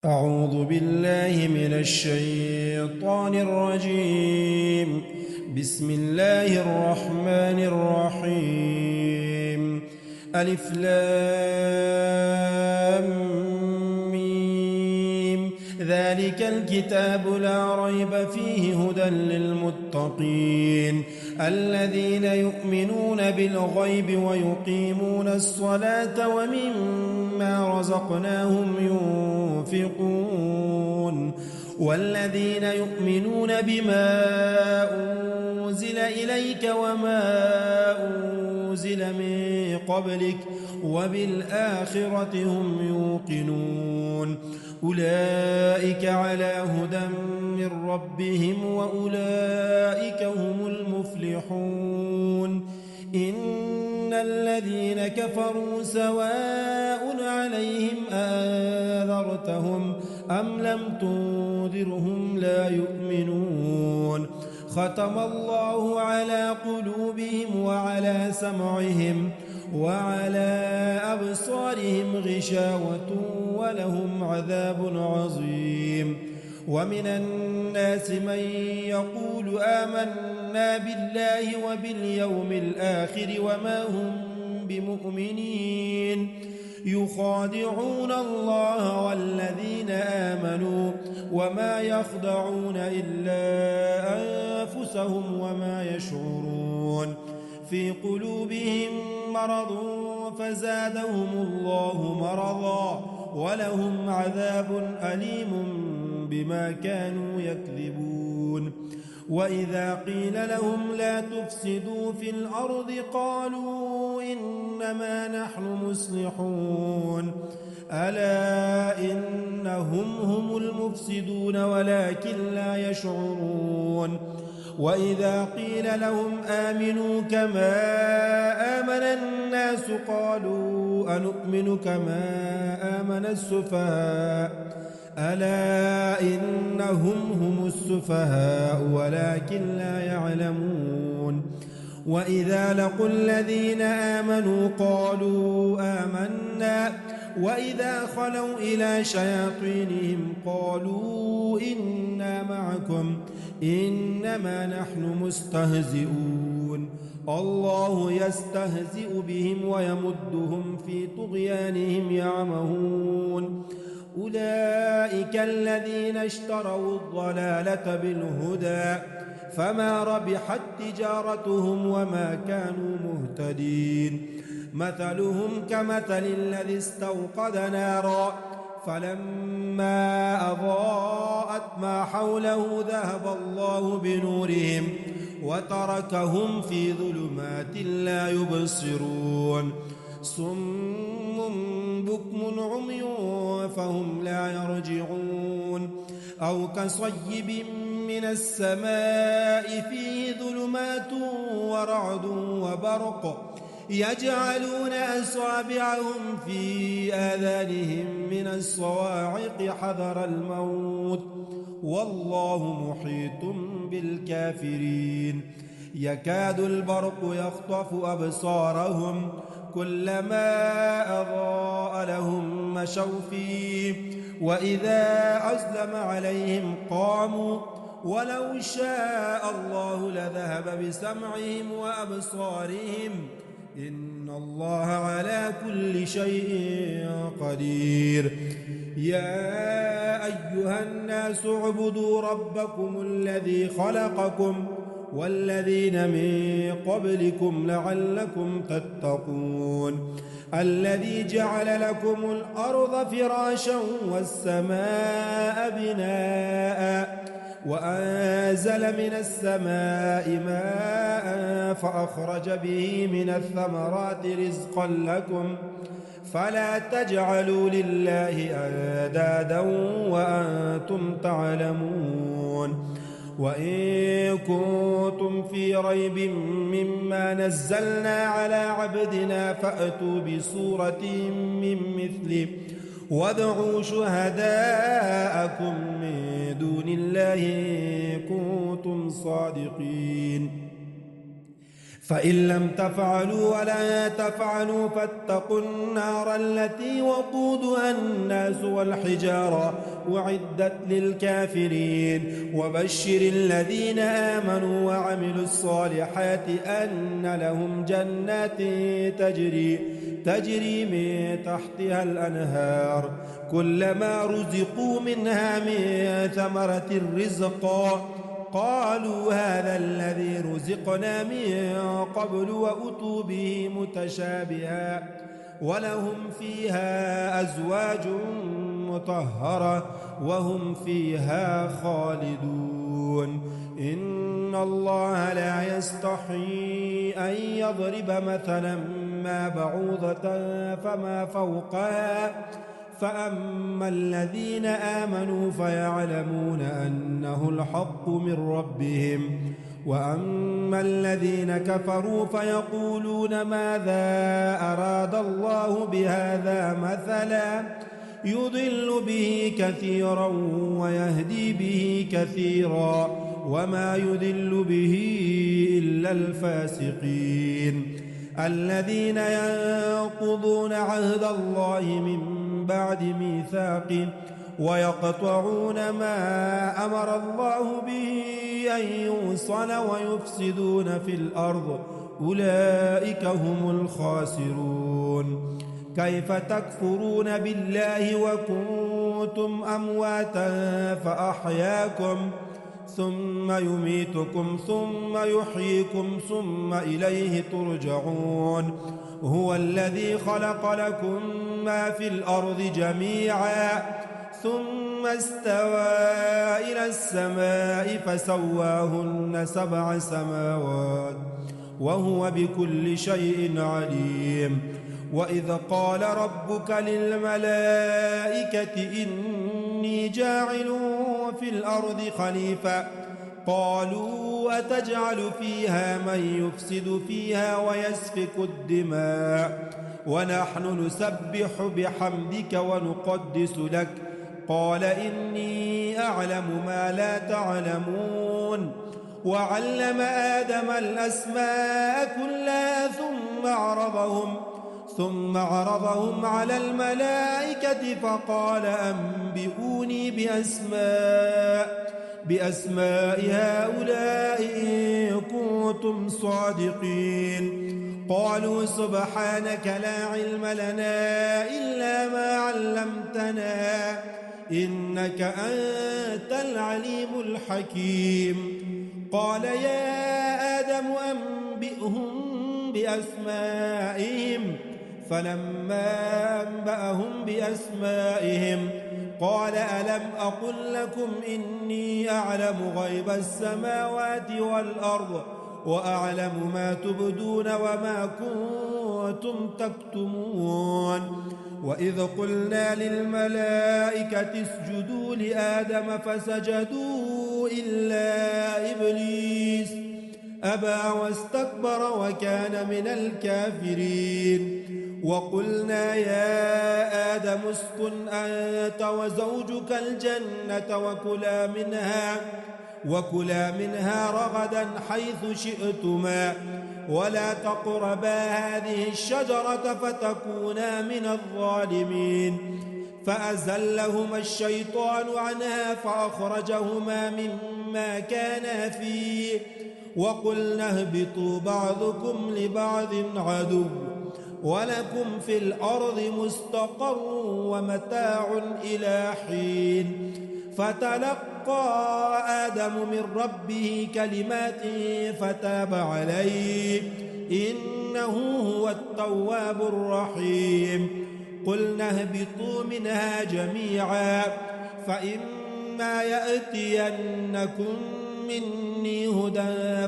أعوذ بالله من الشيطان الرجيم. بسم الله الرحمن الرحيم. ألف لام ميم. ذلك الكتاب لا ريب فيه هدى للمتقين الذين يؤمنون بالغيب ويقيمون الصلاة ومما رزقناهم ينفقون والذين يؤمنون بما أنزل إليك وما أنزل من قبلك وبالآخرة هم يوقنون أولئك على هدى من ربهم وأولئك هم المفلحون. إن الذين كفروا سواء عليهم أنذرتهم أم لم تنذرهم لا يؤمنون. ختم الله على قلوبهم وعلى سمعهم وعلى أبصارهم غشاوة ولهم عذاب عظيم. ومن الناس من يقول آمنا بالله وباليوم الآخر وما هم بمؤمنين يخادعون الله والذين آمنوا وما يخدعون إلا أنفسهم وما يشعرون. في قلوبهم مرض فزادهم الله مرضا ولهم عذاب أليم بما كانوا يكذبون. وإذا قيل لهم لا تفسدوا في الأرض قالوا إنما نحن مصلحون ألا إنهم هم المفسدون ولكن لا يشعرون. وإذا قيل لهم آمنوا كما آمن الناس قالوا أنؤمن كما آمن السفهاء ألا إنهم هم السفهاء ولكن لا يعلمون. وإذا لقوا الذين آمنوا قالوا آمنا وإذا خلوا إلى شياطينهم قالوا إنا معكم إنما نحن مستهزئون. الله يستهزئ بهم ويمدهم في طغيانهم يعمهون. أولئك الذين اشتروا الضلالة بالهدى فما ربحت تجارتهم وما كانوا مهتدين. مثلهم كمثل الذي استوقد نارا فلما أضاءت ما حوله ذهب الله بنورهم وتركهم في ظلمات لا يبصرون. صم بكم عمي فهم لا يرجعون. أو كصيب من السماء فيه ظلمات ورعد وبرق يجعلون أصابعهم في آذانهم من الصواعق حذر الموت والله محيط بالكافرين. يكاد البرق يخطف أبصارهم كلما أضاء لهم مشوا فيه وإذا أظلم عليهم قاموا ولو شاء الله لذهب بسمعهم وأبصارهم إن الله على كل شيء قدير. يا أيها الناس اعبدوا ربكم الذي خلقكم والذين من قبلكم لعلكم تتقون. الذي جعل لكم الأرض فراشا والسماء بناء وأنزل من السماء ماء فأخرج به من الثمرات رزقا لكم فلا تجعلوا لله أندادا وأنتم تعلمون. وإن كنتم في ريب مما نزلنا على عبدنا فأتوا بسورة من مثله وادعوا شهداءكم من دون الله إن كنتم صادقين. فإن لم تفعلوا ولا تفعلوا فاتقوا النار التي وقودها الناس والحجارة أعدت للكافرين وبشر الذين آمنوا وعملوا الصالحات أن لهم جنات تجري من تحتها الأنهار كلما رزقوا منها من ثمرة رزقا قالوا هذا الذي رزقنا من قبل وأتوا به متشابها ولهم فيها أزواج مطهرة وهم فيها خالدون إن الله لا يستحيي أن يضرب مثلا ما بعوضة فما فوقها فأما الذين آمنوا فيعلمون أنه الحق من ربهم وأما الذين كفروا فيقولون ماذا أراد الله بهذا مثلا يضل به كثيرا ويهدي به كثيرا وما يضل به إلا الفاسقين الذين ينقضون عهد الله من بعد ميثاقه ويقطعون ما أمر الله به أن يوصل ويفسدون في الأرض أولئك هم الخاسرون كيف تكفرون بالله وكنتم أمواتا فأحياكم ثم يميتكم ثم يحييكم ثم إليه ترجعون هو الذي خلق لكم ما في الأرض جميعا ثم استوى إلى السماء فسواهن 7 سماوات وهو بكل شيء عليم وإذ قال ربك للملائكة إني جاعل في الأرض خليفة قالوا أتجعل فيها من يفسد فيها ويسفك الدماء ونحن نسبح بحمدك ونقدس لك قال إني أعلم ما لا تعلمون وعلم آدم الأسماء كلها ثم عرضهم على الملائكة فقال أنبئوني بأسماء هؤلاء إن كنتم صادقين قالوا سبحانك لا علم لنا إلا ما علمتنا إنك أنت العليم الحكيم قال يا آدم أنبئهم بأسمائهم فلما أنبأهم بأسمائهم قال ألم أقل لكم إني أعلم غيب السماوات والأرض وأعلم ما تبدون وما كنتم تكتمون وإذ قلنا للملائكة اسجدوا لآدم فسجدوا إلا إبليس أبى واستكبر وكان من الكافرين وقلنا يا آدم اسكن أنت وزوجك الجنة وكلا منها رغدا حيث شئتما ولا تقربا هذه الشجرة فتكونا من الظالمين فأزلهما الشيطان عنها فأخرجهما مما كانا فيه وقلنا اهبطوا بعضكم لبعض عدو ولكم في الأرض مستقر ومتاع إلى حين فتلقى آدم من ربه كلمات فتاب عليه إنه هو التواب الرحيم قلنا اهبطوا منها جميعا فإما يأتينكم مني هدى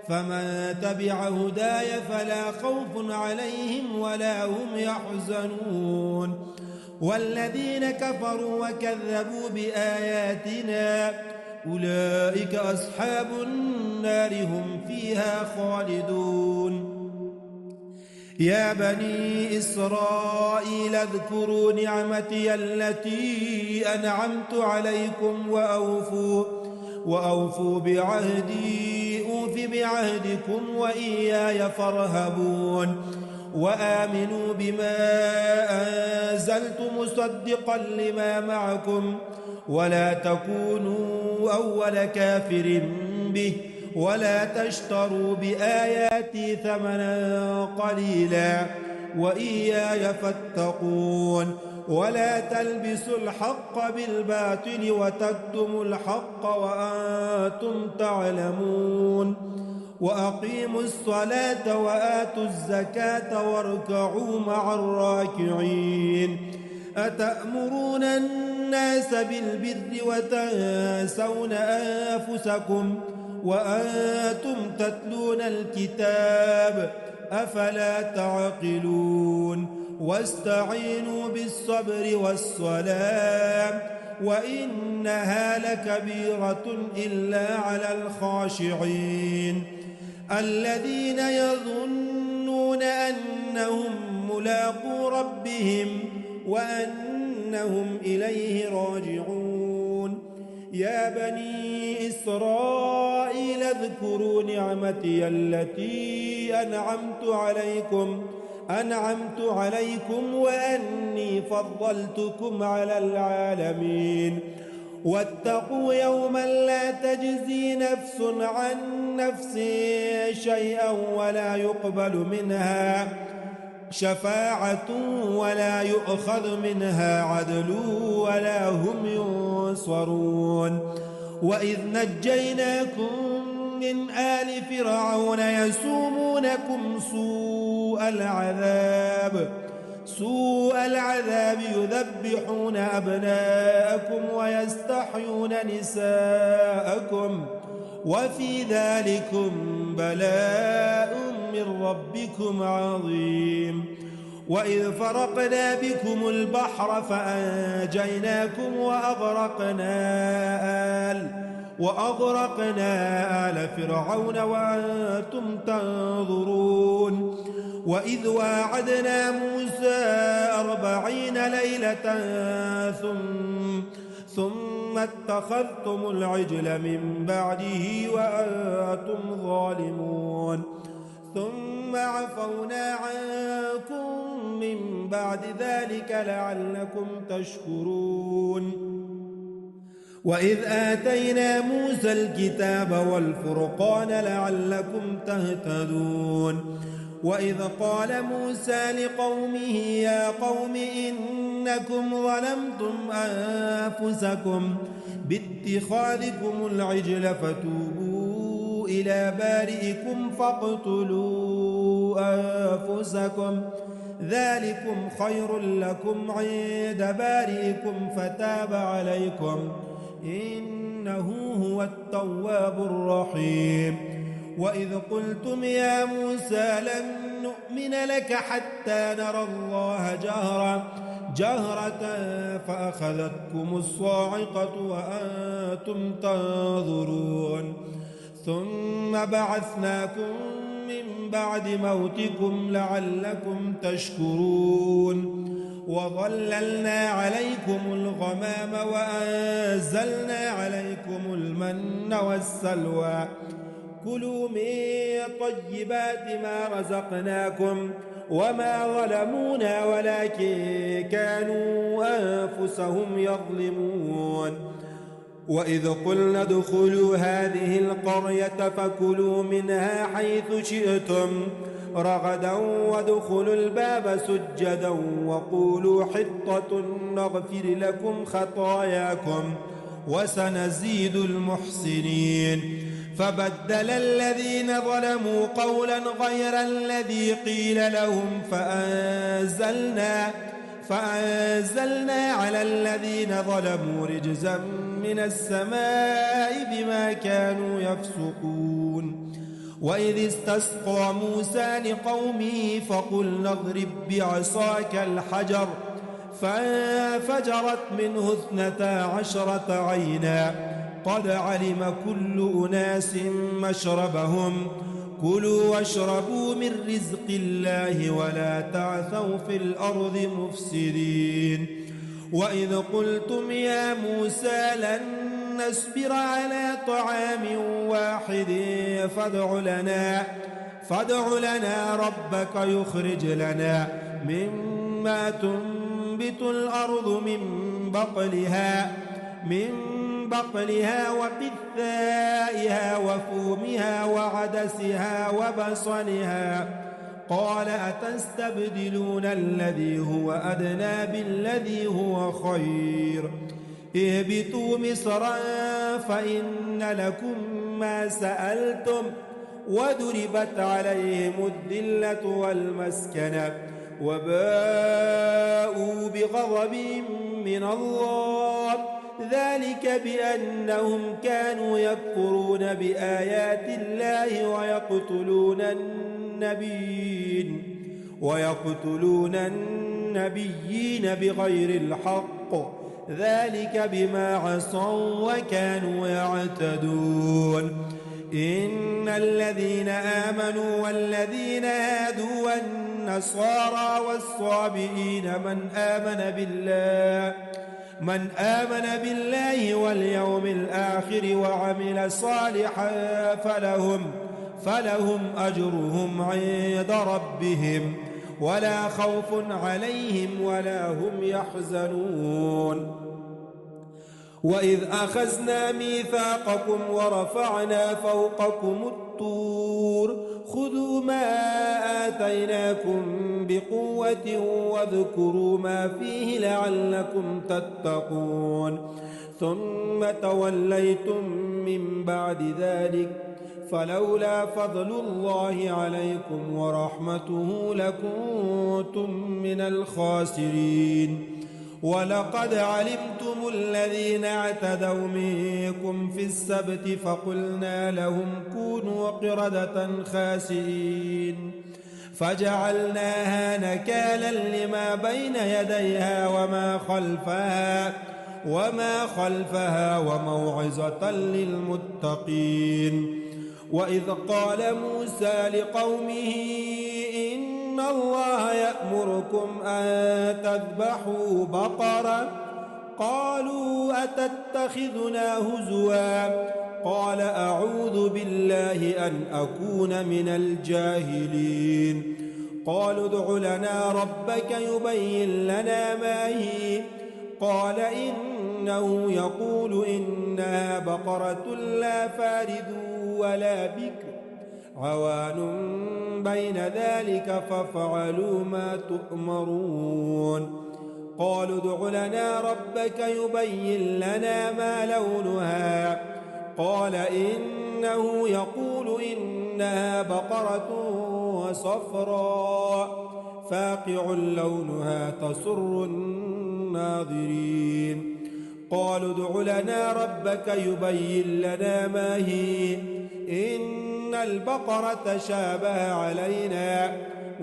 فمن تبع هداي فلا خوف عليهم ولا هم يحزنون والذين كفروا وكذبوا بآياتنا أولئك أصحاب النار هم فيها خالدون يا بني إسرائيل اذكروا نعمتي التي أنعمت عليكم وأوفوا بعهدي أوف بعهدكم وإياي فارهبون وآمنوا بما أنزلت مصدقا لما معكم ولا تكونوا أول كافر به ولا تشتروا بآياتي ثمنا قليلا وإياي فاتقون ولا تلبسوا الحق بالباطل وتكتموا الحق وأنتم تعلمون وأقيموا الصلاة وآتوا الزكاة واركعوا مع الراكعين أتأمرون الناس بالبر وتنسون أنفسكم وأنتم تتلون الكتاب أفلا تعقلون واستعينوا بالصبر والصلاة وإنها لكبيرة إلا على الخاشعين الذين يظنون أنهم ملاقو ربهم وأنهم إليه راجعون يا بني إسرائيل اذكروا نعمتي التي أنعمت عليكم وأني فضلتكم على العالمين واتقوا يوما لا تجزي نفس عن نفس شيئا ولا يقبل منها شفاعة ولا يؤخذ منها عدل ولا هم ينصرون وإذ نجيناكم من آل فرعون يسومونكم سوء العذاب يذبحون أبناءكم ويستحيون نساءكم وفي ذلكم بلاء من ربكم عظيم وإذ فرقنا بكم البحر فأنجيناكم وأغرقنا آل فرعون وأنتم تنظرون وإذ واعدنا موسى 40 ليلة ثم اتخذتم العجل من بعده وأنتم ظالمون ثم عفونا عنكم من بعد ذلك لعلكم تشكرون وإذ آتينا موسى الكتاب والفرقان لعلكم تهتدون وإذ قال موسى لقومه يا قوم إنكم ظلمتم أنفسكم باتخاذكم العجل فتوبوا إلى بارئكم فاقتلوا أنفسكم ذلكم خير لكم عند بارئكم فتاب عليكم إنه هو التواب الرحيم وإذ قلتم يا موسى لن نؤمن لك حتى نرى الله جهرة فأخذتكم الصاعقة وأنتم تنظرون ثم بعثناكم من بعد موتكم لعلكم تشكرون وظللنا عليكم الغمام وأنزلنا عليكم المن والسلوى كلوا من طيبات ما رزقناكم وما ظلمونا ولكن كانوا أنفسهم يظلمون وإذ قلنا ادخلوا هذه القرية فكلوا منها حيث شئتم رغدا وادخلوا الباب سجدا وقولوا حطة نغفر لكم خطاياكم وسنزيد المحسنين فبدل الذين ظلموا قولا غير الذي قيل لهم فأنزلنا على الذين ظلموا رجزا من السماء بما كانوا يفسقون وإذ استسقى موسى لقومه فقلنا اضرب بعصاك الحجر فانفجرت منه 12 عينا قد علم كل أناس مشربهم كلوا واشربوا من رزق الله ولا تعثوا في الأرض مفسدين وإذ قلتم يا موسى لن نصبر على طعام واحد فادع لنا ربك يخرج لنا مما تنبت الأرض من بقلها وقثائها وفومها وعدسها وبصلها. قال أتستبدلون الذي هو أدنى بالذي هو خير؟ اهبطوا مصرا فإن لكم ما سألتم وضربت عليهم الذلة والمسكنة وباءوا بغضب من الله، ذلك بأنهم كانوا يكفرون بآيات الله ويقتلون النبيين بغير الحق، ذلك بما عصوا وكانوا يعتدون. إن الذين آمنوا والذين هادوا والنصارى والصابئين من آمن بالله واليوم الآخر وعمل صالحا فلهم أجرهم عند ربهم ولا خوف عليهم ولا هم يحزنون. وإذ أخذنا ميثاقكم ورفعنا فوقكم الطور خذوا ما آتيناكم بقوة واذكروا ما فيه لعلكم تتقون، ثم توليتم من بعد ذلك فلولا فضل الله عليكم ورحمته لكنتم من الخاسرين. ولقد علمتم الذين اعتدوا منكم في السبت فقلنا لهم كونوا قردة خاسئين فجعلناها نكالا لما بين يديها وما خلفها وموعظة للمتقين. وإذ قال موسى لقومه إن الله يأمركم أن تذبحوا بقرة قالوا أتتخذنا هزوا قال أعوذ بالله أن أكون من الجاهلين. قالوا ادع لنا ربك يبين لنا ما هي قال إنه يقول إنها بقرة لا فارض ولا بكر عوان بين ذلك فافعلوا ما تؤمرون. قالوا ادع لنا ربك يبين لنا ما لونها قال إنه يقول إنها بقرة صفراء فاقع لونها تسر الناظرين. قالوا ادع لنا ربك يبين لنا ما هي إن البقرة شابه علينا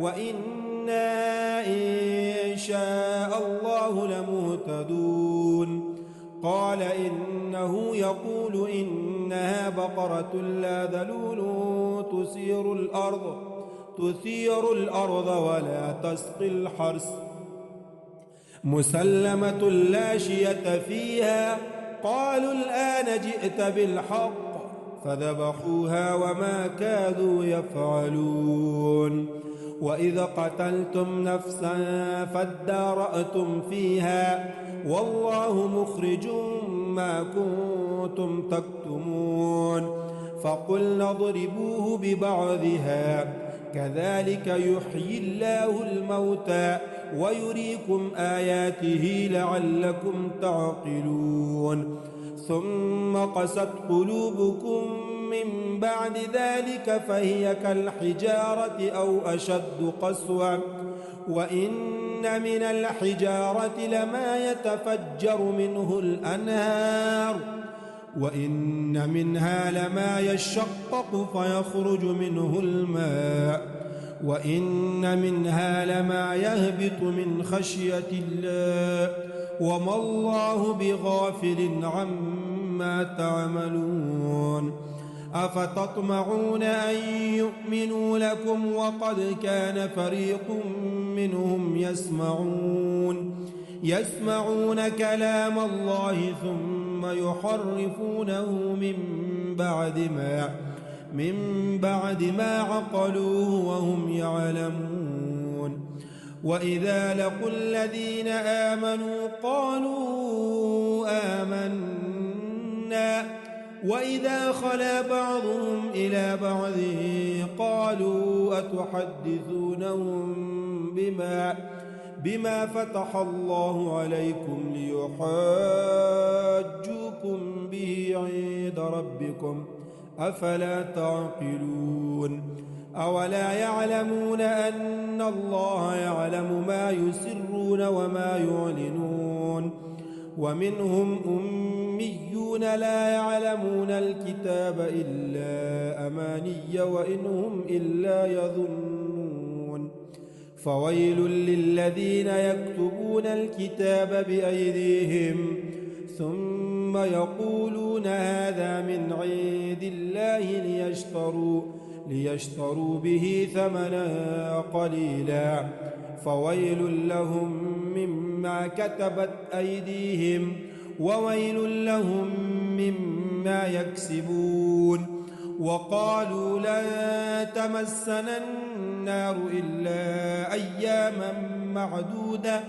وإنا إن شاء الله لمهتدون. قال إنه يقول إنها بقرة لا ذلول تثير الأرض ولا تسقي الحرث مسلمة لا شية فيها. قالوا الآن جئت بالحق فذبحوها وما كادوا يفعلون. وإذا قتلتم نفسا فادارأتم فيها والله مخرج ما كنتم تكتمون. فقلنا اضربوه ببعضها كذلك يحيي الله الموتى ويريكم آياته لعلكم تعقلون. ثم قست قلوبكم من بعد ذلك فهي كالحجارة أو أشد قسوة وإن من الحجارة لما يتفجر منه الأنهار وإن منها لما يشقق فيخرج منه الماء وإن منها لما يهبط من خشية الله وما الله بغافل عما تعملون. أفتطمعون أن يؤمنوا لكم وقد كان فريق منهم يسمعون كلام الله ثم ثم يحرفونه من بعد ما عقلوه وهم يعلمون. وإذا لقوا الذين آمنوا قالوا آمنا وإذا خلا بعضهم إلى بعض قالوا أتحدثونهم بما فتح الله عليكم ليحاجوكم به عند ربكم أفلا تعقلون. أولا يعلمون أن الله يعلم ما يسرون وما يعلنون. ومنهم أميون لا يعلمون الكتاب إلا أماني وإن هم إلا يظنون. فويل للذين يكتبون الكتاب بأيديهم ثم يقولون هذا من عند الله ليشتروا به ثمنا قليلا فويل لهم مما كتبت أيديهم وويل لهم مما يكسبون. وقالوا لن تمسنا النار إلا أياما معدودة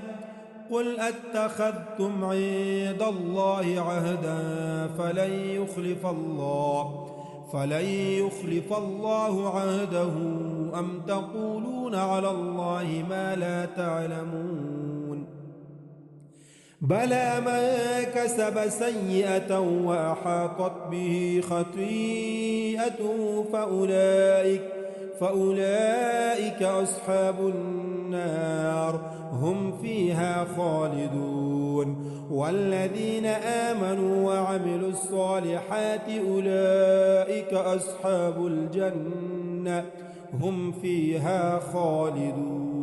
قل أتخذتم عند الله عهدا فلن يخلف الله عهده أم تقولون على الله ما لا تعلمون. بلى من كسب سيئة وأحاطت به خطيئته فأولئك أصحاب النار هم فيها خالدون. والذين آمنوا وعملوا الصالحات أولئك أصحاب الجنة هم فيها خالدون.